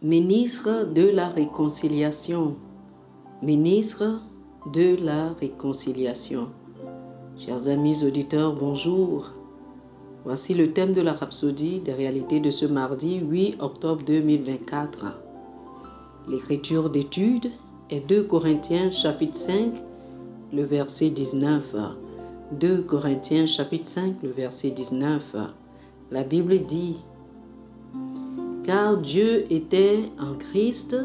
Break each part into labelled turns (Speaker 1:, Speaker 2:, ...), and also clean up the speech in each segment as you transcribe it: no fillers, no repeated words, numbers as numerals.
Speaker 1: Ministre de la réconciliation. Ministre de la réconciliation. Chers amis auditeurs, bonjour. Voici le thème de la rhapsodie des réalités de ce mardi 8 octobre 2024. L'écriture d'étude est 2 Corinthiens chapitre 5, le verset 19. 2 Corinthiens chapitre 5, le verset 19. La Bible dit: car Dieu était en Christ,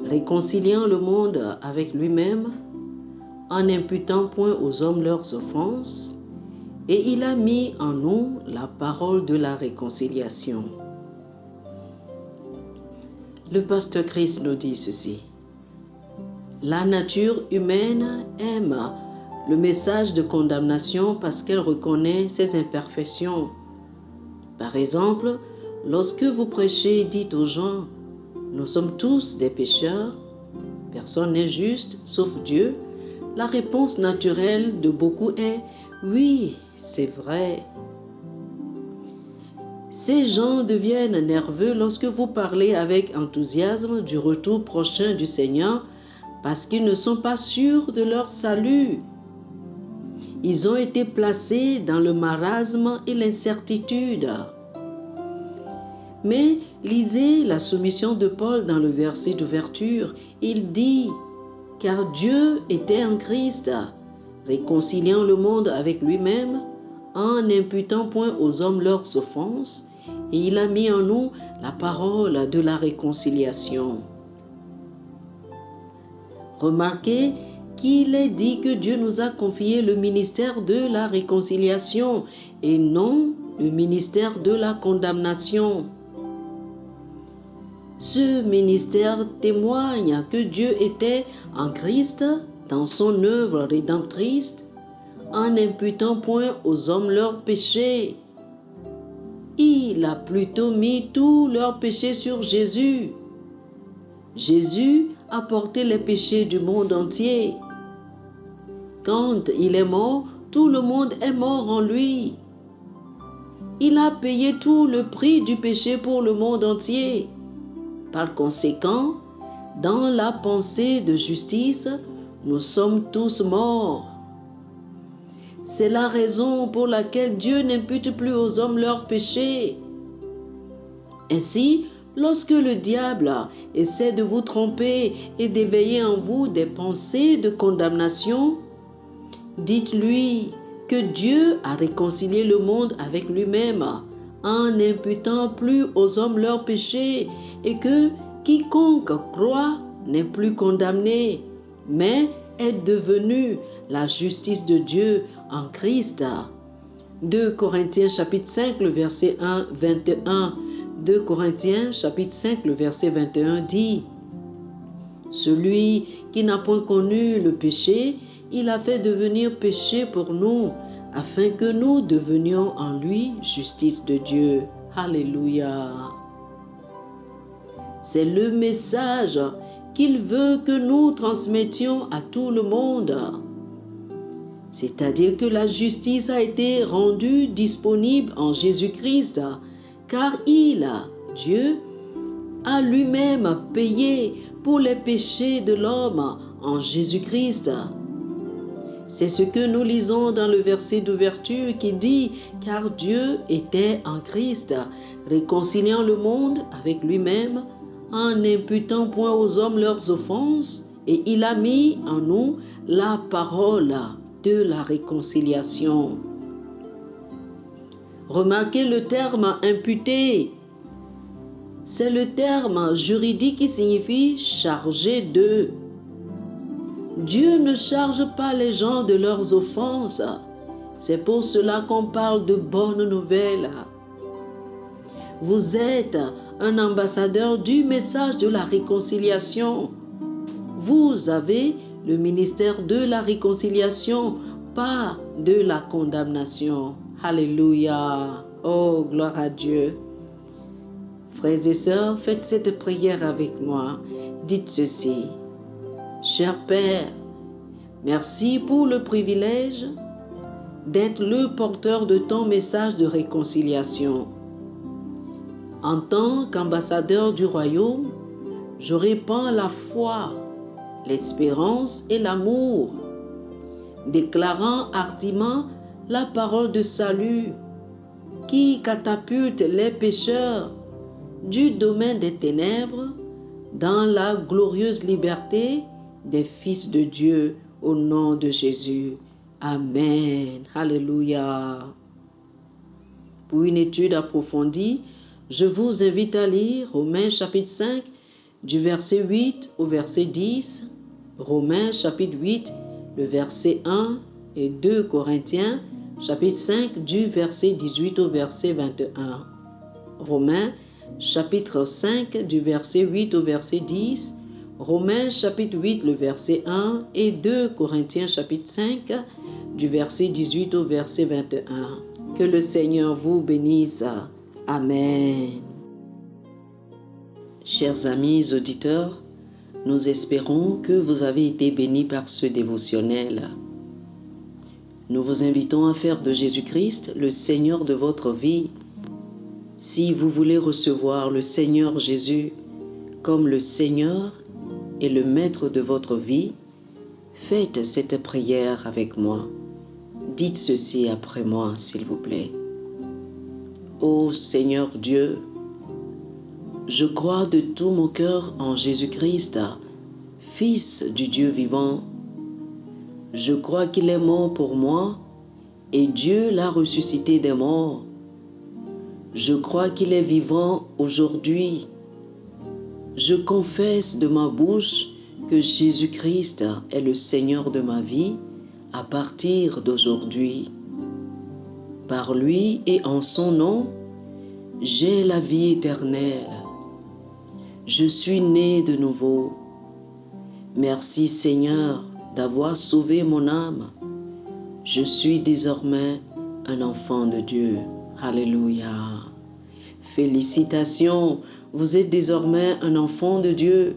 Speaker 1: réconciliant le monde avec lui-même, en n'imputant point aux hommes leurs offenses, et il a mis en nous la parole de la réconciliation. Le pasteur Christ nous dit ceci: la nature humaine aime le message de condamnation parce qu'elle reconnaît ses imperfections. Par exemple, lorsque vous prêchez et dites aux gens « Nous sommes tous des pécheurs, personne n'est juste sauf Dieu », la réponse naturelle de beaucoup est « Oui, c'est vrai ». Ces gens deviennent nerveux lorsque vous parlez avec enthousiasme du retour prochain du Seigneur parce qu'ils ne sont pas sûrs de leur salut. Ils ont été placés dans le marasme et l'incertitude. Mais lisez la soumission de Paul dans le verset d'ouverture. Il dit: car Dieu était en Christ, réconciliant le monde avec lui-même, en n'imputant point aux hommes leurs offenses, et il a mis en nous la parole de la réconciliation. Remarquez qu'il est dit que Dieu nous a confié le ministère de la réconciliation et non le ministère de la condamnation. Ce ministère témoigne que Dieu était en Christ dans son œuvre rédemptrice, en n'imputant point aux hommes leurs péchés. Il a plutôt mis tous leurs péchés sur Jésus. Jésus a porté les péchés du monde entier. Quand il est mort, tout le monde est mort en lui. Il a payé tout le prix du péché pour le monde entier. Par conséquent, dans la pensée de justice, nous sommes tous morts. C'est la raison pour laquelle Dieu n'impute plus aux hommes leurs péchés. Ainsi, lorsque le diable essaie de vous tromper et d'éveiller en vous des pensées de condamnation, dites-lui que Dieu a réconcilié le monde avec lui-même en n'imputant plus aux hommes leurs péchés et que quiconque croit n'est plus condamné, mais est devenu la justice de Dieu en Christ. 2 Corinthiens chapitre 5, le verset 21. 2 Corinthiens chapitre 5, le verset 21 dit: celui qui n'a point connu le péché, il a fait devenir péché pour nous, afin que nous devenions en lui justice de Dieu. Alléluia. C'est le message qu'il veut que nous transmettions à tout le monde. C'est-à-dire que la justice a été rendue disponible en Jésus-Christ, car Dieu, a lui-même payé pour les péchés de l'homme en Jésus-Christ. C'est ce que nous lisons dans le verset d'ouverture qui dit « car Dieu était en Christ, réconciliant le monde avec lui-même, en n'imputant point aux hommes leurs offenses, et il a mis en nous la parole de la réconciliation. » Remarquez le terme « imputer ». C'est le terme juridique qui signifie « charger de ». Dieu ne charge pas les gens de leurs offenses. C'est pour cela qu'on parle de bonnes nouvelles. Vous êtes un ambassadeur du message de la réconciliation. Vous avez le ministère de la réconciliation, pas de la condamnation. Alléluia. Oh, gloire à Dieu. Frères et sœurs, faites cette prière avec moi. Dites ceci. Cher Père, merci pour le privilège d'être le porteur de ton message de réconciliation. En tant qu'ambassadeur du royaume, je répands la foi, l'espérance et l'amour, déclarant hardiment la parole de salut qui catapulte les pécheurs du domaine des ténèbres dans la glorieuse liberté des fils de Dieu au nom de Jésus. Amen. Alléluia. Pour une étude approfondie, je vous invite à lire Romains chapitre 5 du verset 8 au verset 10, Romains chapitre 8, le verset 1 et 2 Corinthiens chapitre 5 du verset 18 au verset 21. Romains chapitre 5 du verset 8 au verset 10, Romains chapitre 8 le verset 1 et 2 Corinthiens chapitre 5 du verset 18 au verset 21. Que le Seigneur vous bénisse. Amen. Chers amis auditeurs, nous espérons que vous avez été bénis par ce dévotionnel. Nous vous invitons à faire de Jésus-Christ le Seigneur de votre vie. Si vous voulez recevoir le Seigneur Jésus comme le Seigneur et le Maître de votre vie, faites cette prière avec moi. Dites ceci après moi, s'il vous plaît. Ô Seigneur Dieu, je crois de tout mon cœur en Jésus-Christ, Fils du Dieu vivant. Je crois qu'il est mort pour moi et Dieu l'a ressuscité des morts. Je crois qu'il est vivant aujourd'hui. Je confesse de ma bouche que Jésus-Christ est le Seigneur de ma vie à partir d'aujourd'hui. Par lui et en son nom, j'ai la vie éternelle. Je suis né de nouveau. Merci Seigneur d'avoir sauvé mon âme. Je suis désormais un enfant de Dieu. Alléluia. Félicitations, vous êtes désormais un enfant de Dieu.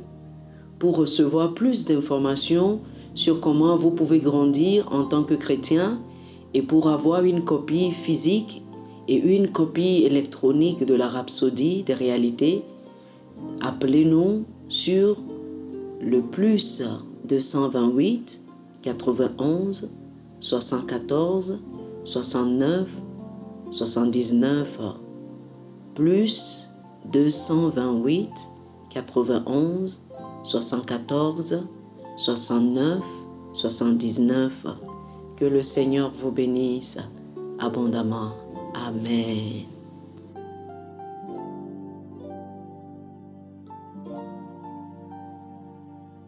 Speaker 1: Pour recevoir plus d'informations sur comment vous pouvez grandir en tant que chrétien et pour avoir une copie physique et une copie électronique de la Rhapsodie des réalités, appelez-nous sur le plus 228 91 74 69 79 plus 228 91 74 69 79. Que le Seigneur vous bénisse abondamment. Amen.